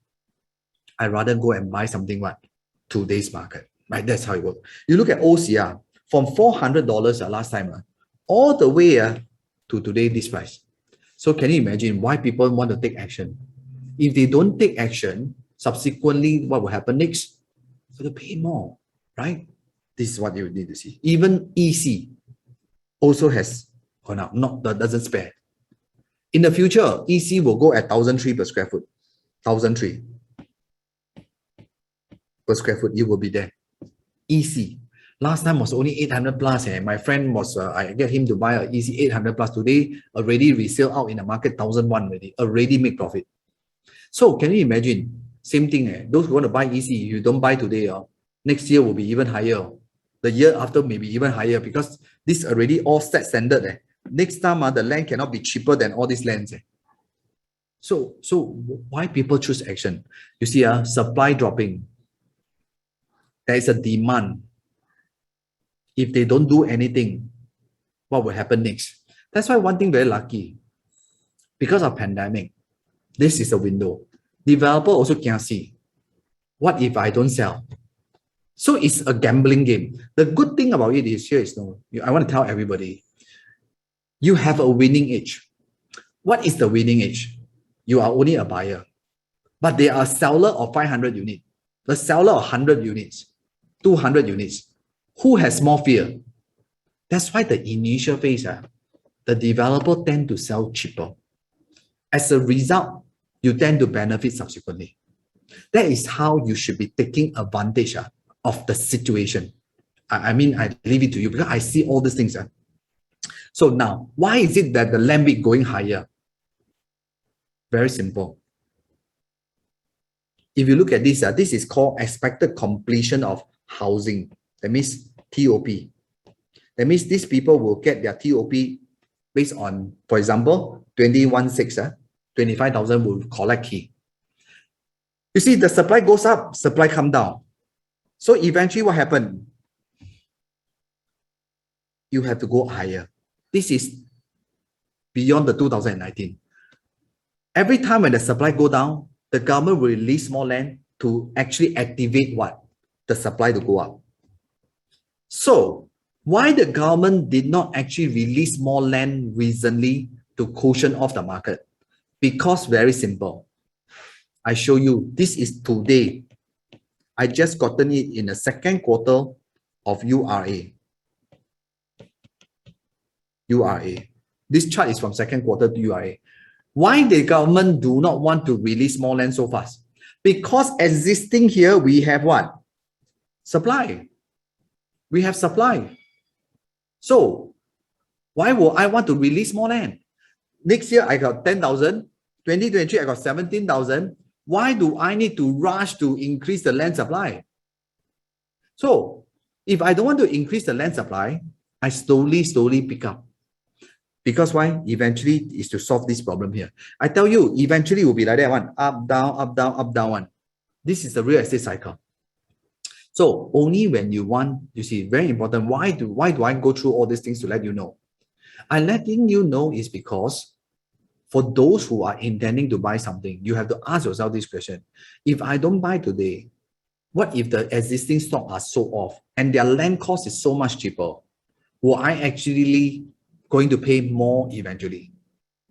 I'd rather go and buy something what? Today's market. Right? That's how it works. You look at OCR, from $400 last time, all the way to today, this price. So can you imagine why people want to take action? If they don't take action, subsequently, what will happen next? So they pay more, right? This is what you need to see. Even EC also has gone up, doesn't spare. In the future, EC will go at 1,003 per square foot. 1,003 per square foot, you will be there. EC. Last time was only 800 plus. My friend was, I get him to buy a EC 800 plus. Today, already resale out in the market 1,001 already make profit. So can you imagine? Same thing. Those who want to buy EC, if you don't buy today, next year will be even higher. The year after may be even higher because this already all set standard. Next time, the land cannot be cheaper than all these lands. So why people choose action? You see, supply dropping. There is a demand. If they don't do anything, what will happen next? That's why one thing very lucky. Because of pandemic, this is a window. Developer also can't see. What if I don't sell? So it's a gambling game. The good thing about it is here is I want to tell everybody, you have a winning edge. What is the winning edge? You are only a buyer, but they are a seller of 500 units, the seller of 100 units, 200 units. Who has more fear? That's why the initial phase, the developer tend to sell cheaper. As a result, you tend to benefit subsequently. That is how you should be taking advantage of the situation. I mean, I leave it to you because I see all these things. So now, why is it that the land bid going higher? Very simple. If you look at this, this is called expected completion of housing. That means TOP. That means these people will get their TOP based on, for example, 21.6, 25,000 will collect key. You see, the supply goes up, supply come down. So eventually what happened? You have to go higher. This is beyond the 2019. Every time when the supply go down, the government will release more land to actually activate what? The supply to go up. So why the government did not actually release more land recently to cushion off the market? Because very simple. I show you, this is today. I just gotten it in the second quarter of URA. URA. This chart is from second quarter to URA. Why the government do not want to release more land so fast? Because existing here, we have what? Supply. We have supply. So why would I want to release more land? Next year, I got 10,000. 2023, I got 17,000. Why do I need to rush to increase the land supply? So if I don't want to increase the land supply, I slowly pick up. Because why? Eventually is to solve this problem here. I tell you, eventually it will be like that one. Up, down, up, down, up, down one. This is the real estate cycle. So only when you want, you see, very important. Why do I go through all these things to let you know? I'm letting you know is because for those who are intending to buy something, you have to ask yourself this question. If I don't buy today, what if the existing stock are sold off and their land cost is so much cheaper? Will I actually going to pay more eventually?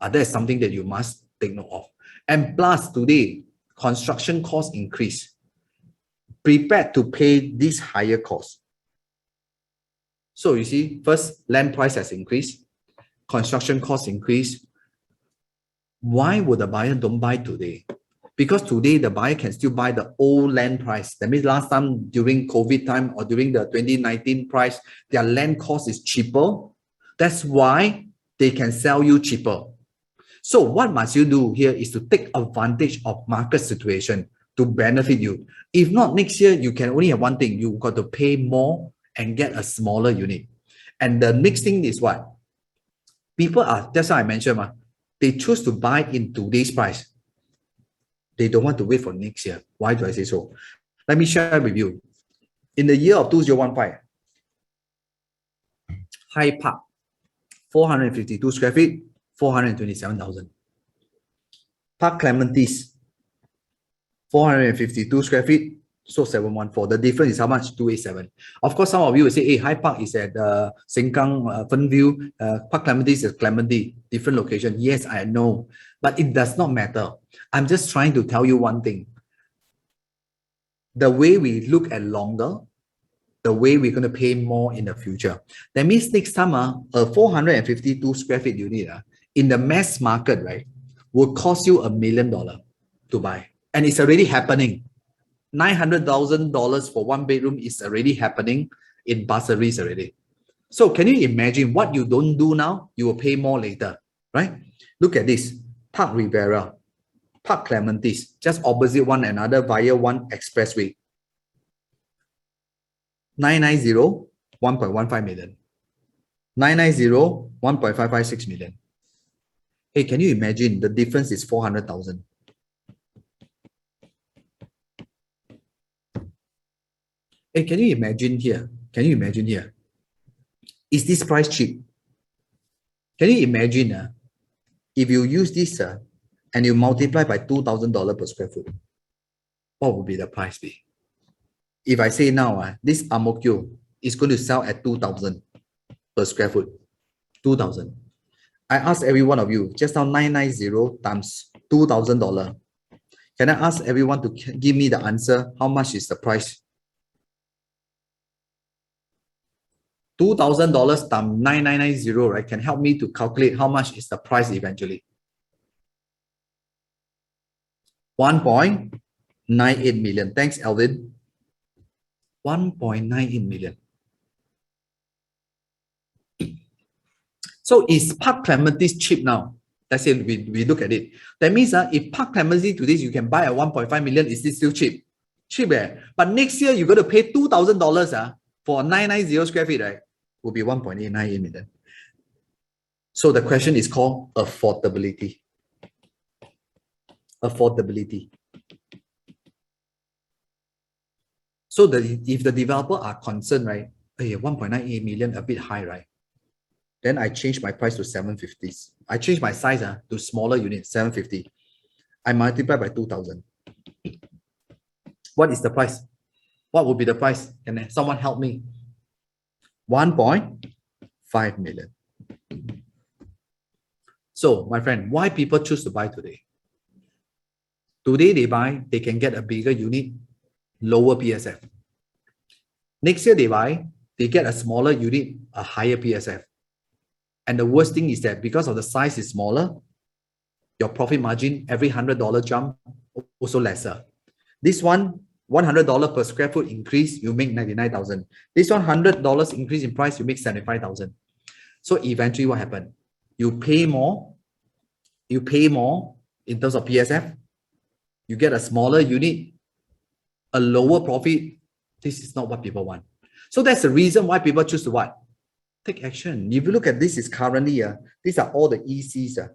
That is something that you must take note of. And plus today, construction costs increase. Prepared to pay this higher cost. So you see, first, land price has increased, construction costs increase. Why would the buyer don't buy today? Because today the buyer can still buy the old land price. That means last time during COVID time or during the 2019 price, their land cost is cheaper. That's why they can sell you cheaper. So what must you do here is to take advantage of market situation to benefit you. If not, next year, you can only have one thing. You got to pay more and get a smaller unit. And the next thing is what? People are, that's why I mentioned, they choose to buy in today's price. They don't want to wait for next year. Why do I say so? Let me share with you. In the year of 2015, High Park, 452 square feet, 427,000. Park Clementes, 452 square feet, so 714. The difference is how much? 287. Of course, some of you will say, hey, High Park is at Sengkang, Fernview. Park Clementes is Clementi, different location. Yes, I know, but it does not matter. I'm just trying to tell you one thing. The way we look at longer, the way we're going to pay more in the future. That means next time, a 452 square feet unit in the mass market, right, will cost you $1 million to buy. And it's already happening. $900,000 for one bedroom is already happening in bursaries already. So can you imagine what you don't do now, you will pay more later, right? Look at this. Park Rivera, Park Clementes, just opposite one another via one expressway. 990, 1.15 million. 990, 1.556 million. Hey, can you imagine the difference is 400,000? Hey, can you imagine here? Can you imagine here? Is this price cheap? Can you imagine if you use this and you multiply by $2,000 per square foot, what would be the price be? If I say now, this Amokyo is going to sell at 2,000 per square foot. 2,000. I ask every one of you, just now 990 times $2,000. Can I ask everyone to give me the answer? How much is the price? $2,000 times 990, right? Can help me to calculate how much is the price eventually. 1.98 million. Thanks, Alvin. 1.98 million. So is Park Clementes cheap now? Let's say we look at it. That means if Park Clementes today you can buy at 1.5 million, is this still cheap? Cheap, but next year you're going to pay $2,000 for 990 square feet, right? Will be 1.898 million. So the question is called affordability. Affordability. So if the developer are concerned, right? Hey, 1.98 million a bit high, right? Then I change my price to 750. I change my size to smaller unit, 750. I multiply by 2,000. What is the price? What would be the price? Can someone help me? 1.5 million. So, my friend, why people choose to buy today? Today they buy, they can get a bigger unit, lower PSF. Next year they buy, they get a smaller unit, a higher PSF. And the worst thing is that because of the size is smaller, your profit margin, every $100 jump, also lesser. This one, $100 per square foot increase, you make 99,000. This one, $100 increase in price, you make 75,000. So eventually what happened? You pay more in terms of PSF, you get a smaller unit, a lower profit. This is not what people want. So that's the reason why people choose to what? Take action. If you look at this is currently, these are all the ECs.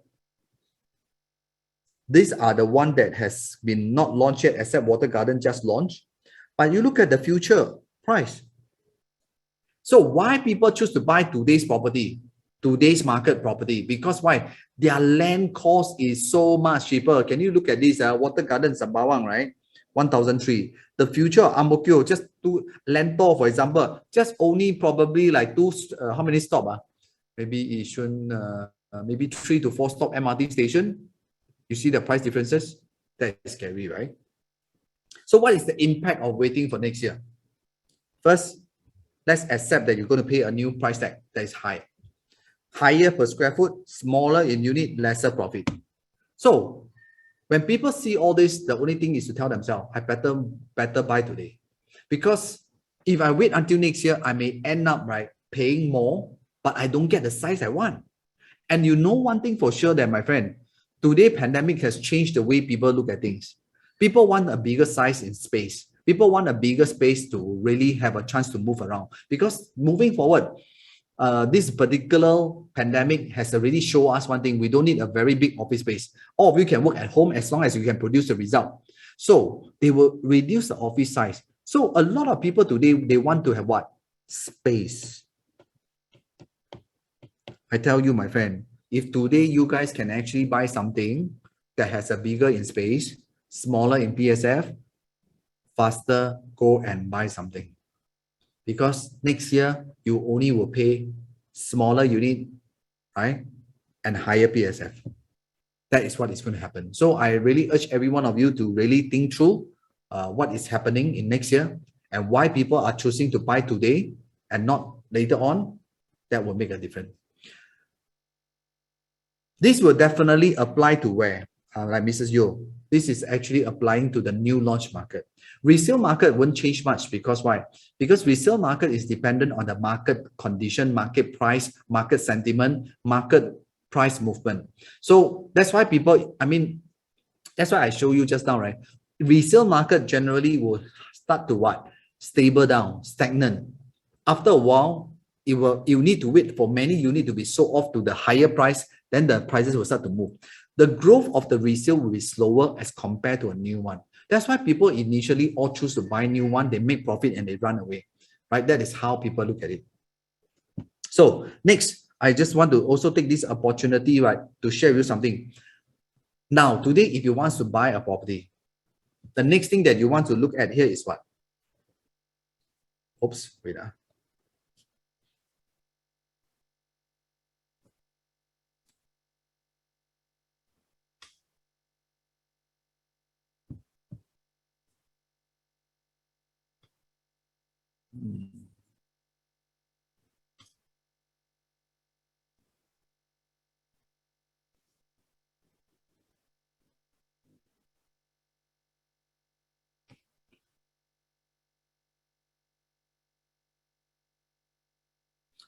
These are the one that has been not launched yet, except Water Garden just launched. But you look at the future price. So why people choose to buy today's property? today's market property. Because why? Their land cost is so much cheaper. Can you look at this? Water Garden Sembawang, right? 1,003. The future of Ang Mo Kio, just to Lentor, for example, just only probably like how many stop? Maybe Yishun, maybe 3 to 4 stop MRT station. You see the price differences? That is scary, right? So what is the impact of waiting for next year? First, let's accept that you're going to pay a new price tag that is high. Higher per square foot, smaller in unit, lesser profit. So when people see all this, the only thing is to tell themselves, I better buy today. Because if I wait until next year, I may end up paying more, but I don't get the size I want. And you know one thing for sure that, my friend, today pandemic has changed the way people look at things. People want a bigger size in space. People want a bigger space to really have a chance to move around. Because moving forward, this particular pandemic has already shown us one thing. We don't need a very big office space. All of you can work at home as long as you can produce the result. So they will reduce the office size. So a lot of people today, they want to have what? Space. I tell you, my friend, if today you guys can actually buy something that has a bigger in space, smaller in PSF, faster go and buy something. Because next year, you only will pay smaller unit, right? And higher PSF. That is what is going to happen. So I really urge every one of you to really think through what is happening in next year and why people are choosing to buy today and not later on. That will make a difference. This will definitely apply to where? Like Mrs. Yo, this is actually applying to the new launch market. Resale market won't change much because why? Because resale market is dependent on the market condition, market price, market sentiment, market price movement. So that's why that's why I show you just now, right? Resale market generally will start to what? Stable down, stagnant. After a while, you need to wait for many units to be sold off to the higher price, then the prices will start to move. The growth of the resale will be slower as compared to a new one. That's why people initially all choose to buy new one, they make profit and they run away, right? That is how people look at it. So next, I just want to also take this opportunity, right, to share with you something. Now, today, if you want to buy a property, the next thing that you want to look at here is what? Oops, wait.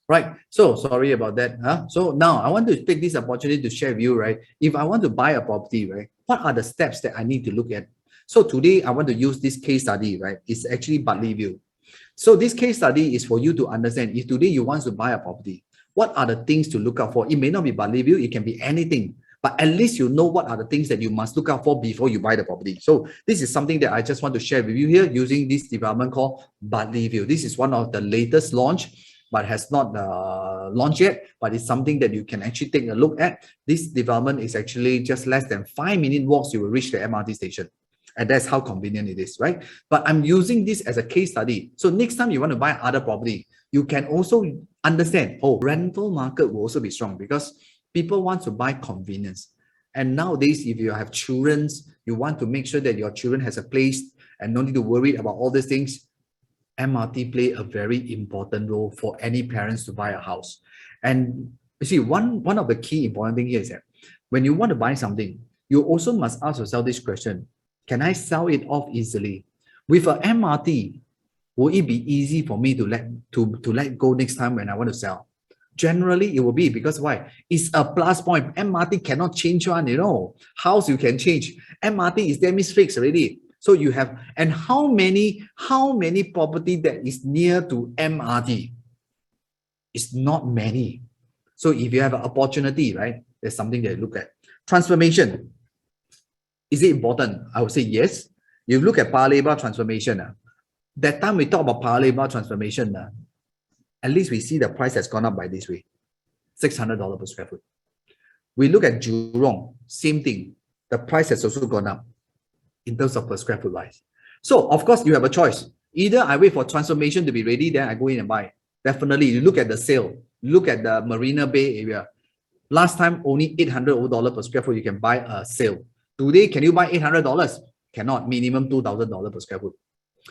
Right. So sorry about that. So now I want to take this opportunity to share with you, right? If I want to buy a property, right, what are the steps that I need to look at? So today I want to use this case study, right? It's actually Bartley View. So this case study is for you to understand if today you want to buy a property, what are the things to look out for? It may not be Bartley View, it can be anything, but at least you know what are the things that you must look out for before you buy the property. So this is something that I just want to share with you here using this development called Bartley View. This is one of the latest launch, but has not launched yet, but it's something that you can actually take a look at. This development is actually just less than 5-minute walks, you will reach the MRT station. And that's how convenient it is, right? But I'm using this as a case study. So next time you want to buy other property, you can also understand, oh, rental market will also be strong because people want to buy convenience. And nowadays, if you have children, you want to make sure that your children has a place and no need to worry about all these things. MRT play a very important role for any parents to buy a house. And you see, one of the key important thing here is that when you want to buy something, you also must ask yourself this question: can I sell it off easily? With a MRT, will it be easy for me to let go next time when I want to sell? Generally, it will be, because why? It's a plus point. MRT cannot change one, House you can change. MRT is damn fixed already. So you have, and how many property that is near to MRT? It's not many. So if you have an opportunity, right, there's something that you look at. Transformation. Is it important? I would say yes. You look at Paya Lebar transformation. That time we talk about Paya Lebar transformation. At least we see the price has gone up by this way. $600 per square foot. We look at Jurong, same thing. The price has also gone up in terms of per square foot wise. So of course you have a choice. Either I wait for transformation to be ready, then I go in and buy. Definitely, you look at the sale, look at the Marina Bay area. Last time, only $800 per square foot, you can buy a sale. Today, can you buy $800? Cannot, minimum $2,000 per square foot.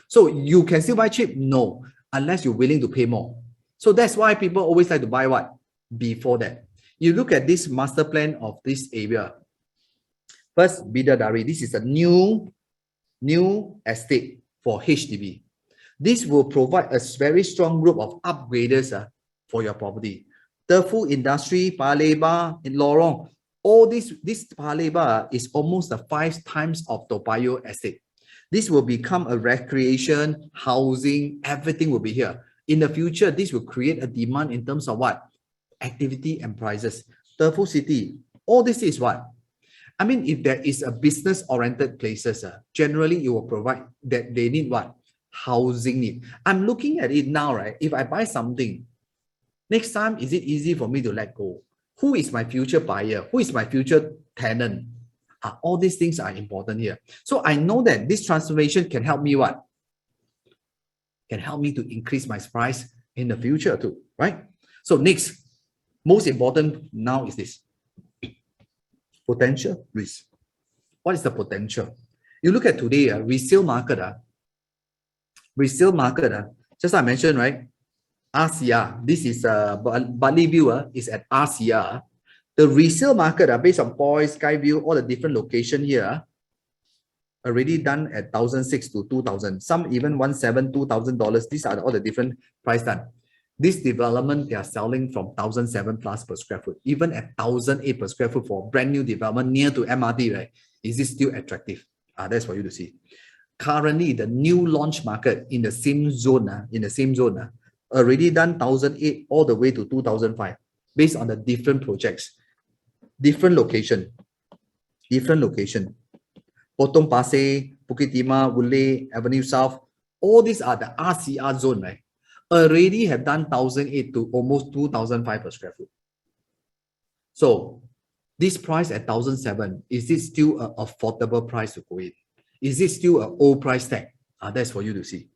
So you can still buy cheap? No, unless you're willing to pay more. So that's why people always like to buy what? Before that. You look at this master plan of this area. First, Bidadari. This is a new estate for HDB. This will provide a very strong group of upgraders for your property. The food industry, Paya Lebar, in Lorong, all this Paya Lebar is almost the 5 times of Toa Payoh estate. This will become a recreation, housing, everything will be here. In the future, this will create a demand in terms of what? Activity and prices. The food city, all this is what? I mean, if there is a business-oriented places, generally you will provide that they need what? Housing need. I'm looking at it now, right? If I buy something, next time, is it easy for me to let go? Who is my future buyer? Who is my future tenant? All these things are important here. So I know that this transformation can help me what? Can help me to increase my price in the future too, right? So next, most important now is this. Potential risk. What is the potential? You look at today, resale market. Resale market, just as I mentioned, right? RCR, this is Bali View is at RCR. The resale market based on Point, Skyview, all the different location here already done at 1,600 to 2,000. Some even $1,700, $2,000. These are all the different price done. This development, they are selling from 1,700 plus per square foot, even at 1,008 per square foot for brand new development near to MRT, right? Is this still attractive? That's for you to see. Currently, the new launch market in the same zone, already done 1,008 all the way to 2,005 based on the different projects, different location. Potong Pasir, Bukit Timah, Woodleigh, Avenue South, all these are the RCR zone, right? Already have done 1,008 to almost 2,005 per square foot. So this price at 1,007, is it still an affordable price to go in? Is it still an old price tag? That's for you to see.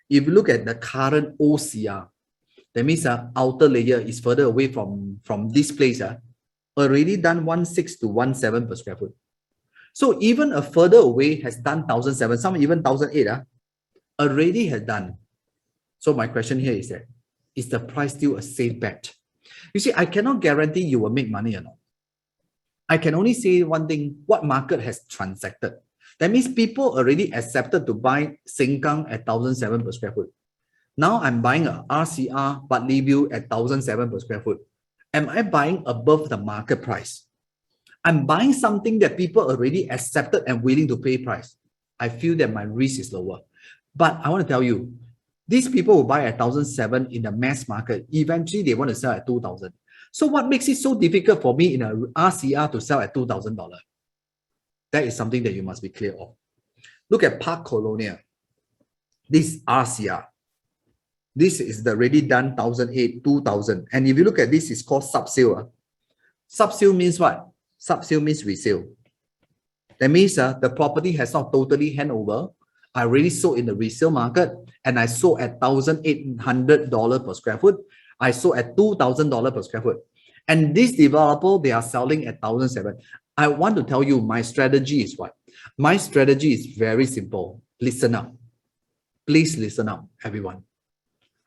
If you look at the current OCR, that means outer layer is further away from this place, already done 1,600 to 1,700 per square foot. So even a further away has done 1,007, some even 1,008, already has done. So my question here is that, is the price still a safe bet? You see, I cannot guarantee you will make money or not. I can only say one thing, what market has transacted. That means people already accepted to buy Sengkang at 1,007 per square foot. Now I'm buying a RCR Bartley View at 1,007 per square foot. Am I buying above the market price? I'm buying something that people already accepted and willing to pay price. I feel that my risk is lower. But I want to tell you, these people will buy at 1,007 in the mass market. Eventually, they want to sell at 2,000. So what makes it so difficult for me in a RCR to sell at $2,000? That is something that you must be clear of. Look at Park Colonial. This RCR. This is the already done 1,008, 2,000. And if you look at this, it's called sub-sale. Sub-sale means what? Sub-sale means resale. That means the property has not totally handed over. I already sold in the resale market and I sold at $1,800 per square foot. I sold at $2,000 per square foot. And this developer, they are selling at 1,007. I want to tell you my strategy is what? My strategy is very simple. Listen up. Please listen up, everyone.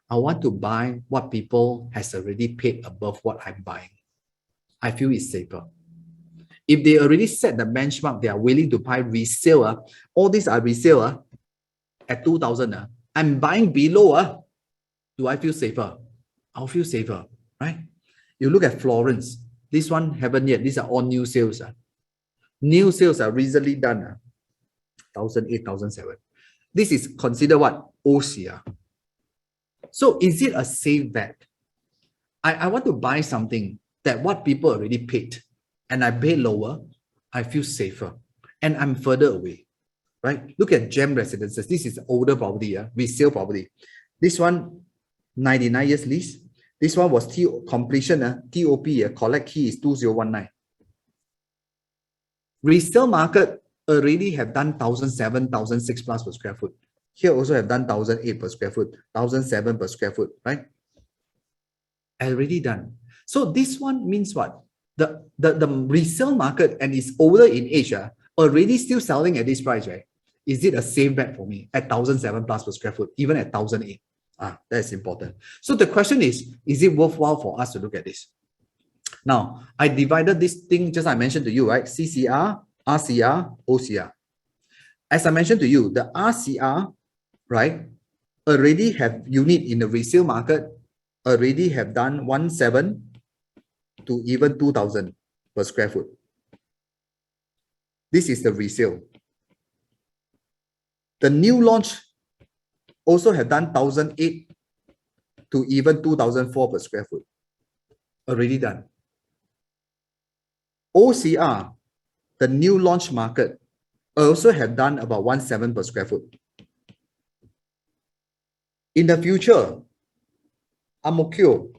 I want to buy what people has already paid above what I'm buying. I feel it's safer. If they already set the benchmark, they are willing to buy resale. All these are resale at 2,000. I'm buying below. Do I feel safer? I'll feel safer, right? You look at Florence. This one haven't yet. These are all new sales. New sales are recently done. 1,008, 1,007. This is considered what? OCR. So is it a safe bet? I want to buy something that what people already paid and I pay lower, I feel safer and I'm further away, right? Look at Gem Residences. This is older property, resale property. This one, 99 years lease. This one was completion, TOP, collect key is 2019. Resale market already have done 1,007, 1,006 plus per square foot. Here also have done 1,008 per square foot, 1,007 per square foot, right? Already done. So this one means what? The resale market and is older in age, already still selling at this price, right? Is it a safe bet for me at 1,007 plus per square foot, even at 1,008? That's important. So the question is it worthwhile for us to look at this? Now, I divided this thing, just I mentioned to you, right? CCR, RCR, OCR. As I mentioned to you, the RCR, right, already have unit in the resale market, already have done 1,700 to even 2,000 per square foot. This is the resale. The new launch also have done 1,008 to even 2,004 per square foot. Already done. OCR, the new launch market, also have done about 1,700 per square foot. In the future, Amokyo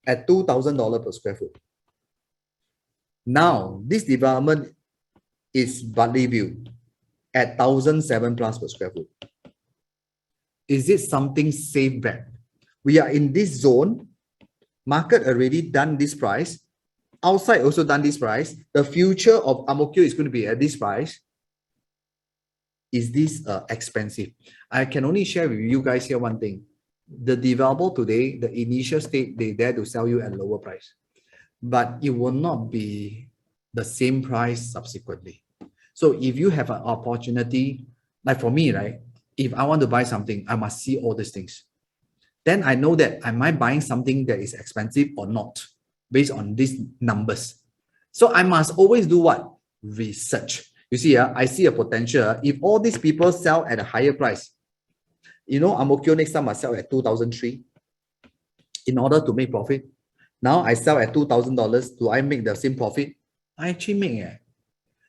at $2,000 per square foot. Now, this development is Valley View at 1,007 plus per square foot. Is it something safe bet? We are in this zone. Market already done this price. Outside also done this price. The future of Amokyo is going to be at this price. Is this expensive? I can only share with you guys here one thing. The developer today, the initial state, they dare to sell you at lower price. But it will not be the same price subsequently. So if you have an opportunity, like for me, right? If I want to buy something, I must see all these things. Then I know that am I buying something that is expensive or not based on these numbers. So I must always do what? Research. You see, I see a potential. If all these people sell at a higher price, you know, Amokyo next time must sell at 2,003 in order to make profit. Now I sell at $2,000. Do I make the same profit? I actually make it.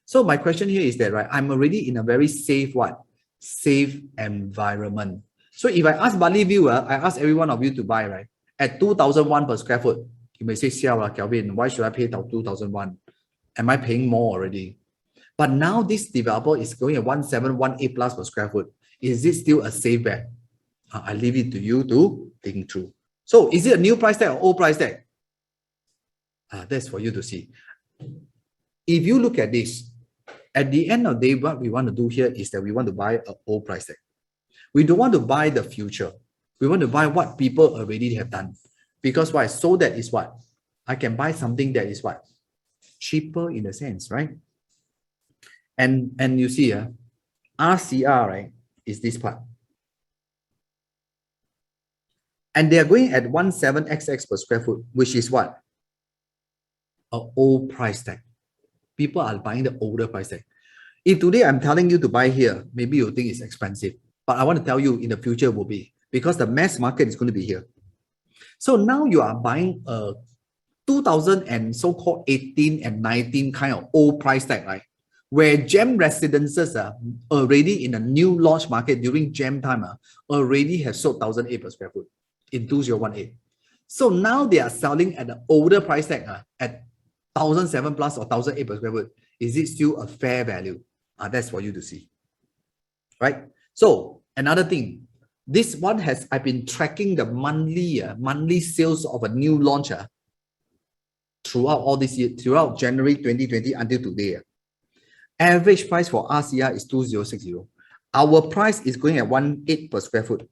So my question here is that, right, I'm already in a very safe what? Safe environment. So if I ask Bali View, I ask every one of you to buy, right? At 2,001 per square foot, you may say, Kelvin, why should I pay 2,001? Am I paying more already? But now this developer is going at 1,718 plus per square foot. Is it still a safe bet? I leave it to you to think through. So is it a new price tag or old price tag? That's for you to see. If you look at this, at the end of the day, what we want to do here is that we want to buy an old price tag. We don't want to buy the future. We want to buy what people already have done. Because why? So that is what? I can buy something that is what? Cheaper in a sense, right? And you see, RCR, right, is this part. And they are going at 17XX per square foot, which is what? An old price tag. People are buying the older price tag. If today I'm telling you to buy here, maybe you think it's expensive. But I want to tell you in the future will be, because the mass market is going to be here. So now you are buying a 2000 and so-called 18 and 19 kind of old price tag, right? Where gem residences are already in a new launch market during gem time, already have sold 1,008 per square foot in 2018. So now they are selling at the older price tag at 1,007 plus or 1,008 per square foot. Is it still a fair value? That's for you to see, right? So another thing, this one has, I've been tracking the monthly sales of a new launcher throughout all this year, throughout January 2020 until today. Average price for RCR is 2,060. Our price is going at 1,800 per square foot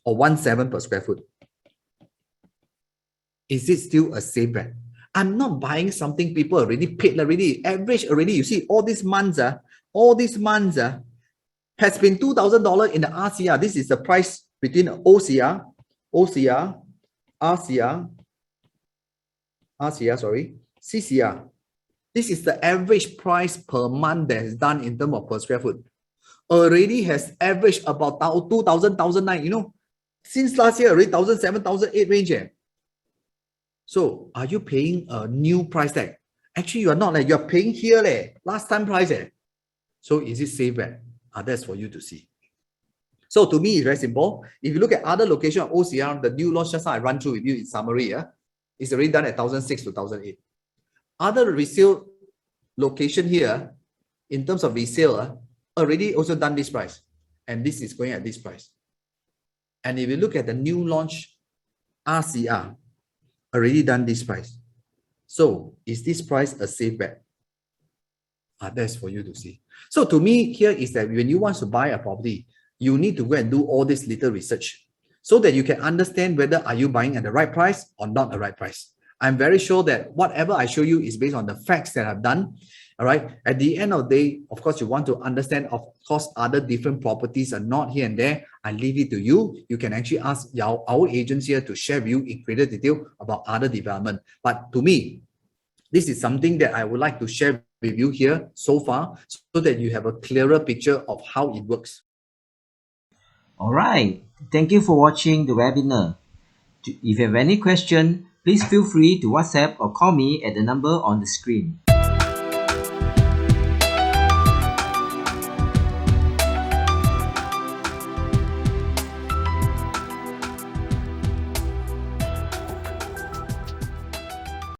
or 1,700 per square foot. Is it still a safe bet? I'm not buying something people already paid already. Average already, you see, all these months has been $2,000 in the RCR. This is the price between OCR, CCR. This is the average price per month that is done in terms of per square foot. Already has averaged about 2,000, 1,009. You know, since last year already 1,007, 1,008 range. So are you paying a new price tag? Actually, you are not. Like, you are paying here last time price. So is it safe bet? That's for you to see. So to me, it's very simple. If you look at other location of OCR, the new launch just now I run through with you in summary, it's already done at 1,006 to 1,008. Other resale location here, in terms of resale, already also done this price. And this is going at this price. And if you look at the new launch RCR, already done this price. So is this price a safe bet? That's for you to see. So to me, here is that when you want to buy a property, you need to go and do all this little research so that you can understand whether are you buying at the right price or not the right price. I'm very sure that whatever I show you is based on the facts that I've done. All right. At the end of the day, of course, you want to understand, of course, other different properties are not here and there. I leave it to you. You can actually ask our agents here to share with you in greater detail about other development. But to me, this is something that I would like to share with you here so far so that you have a clearer picture of how it works. Alright, thank you for watching the webinar. If you have any question, please feel free to WhatsApp or call me at the number on the screen.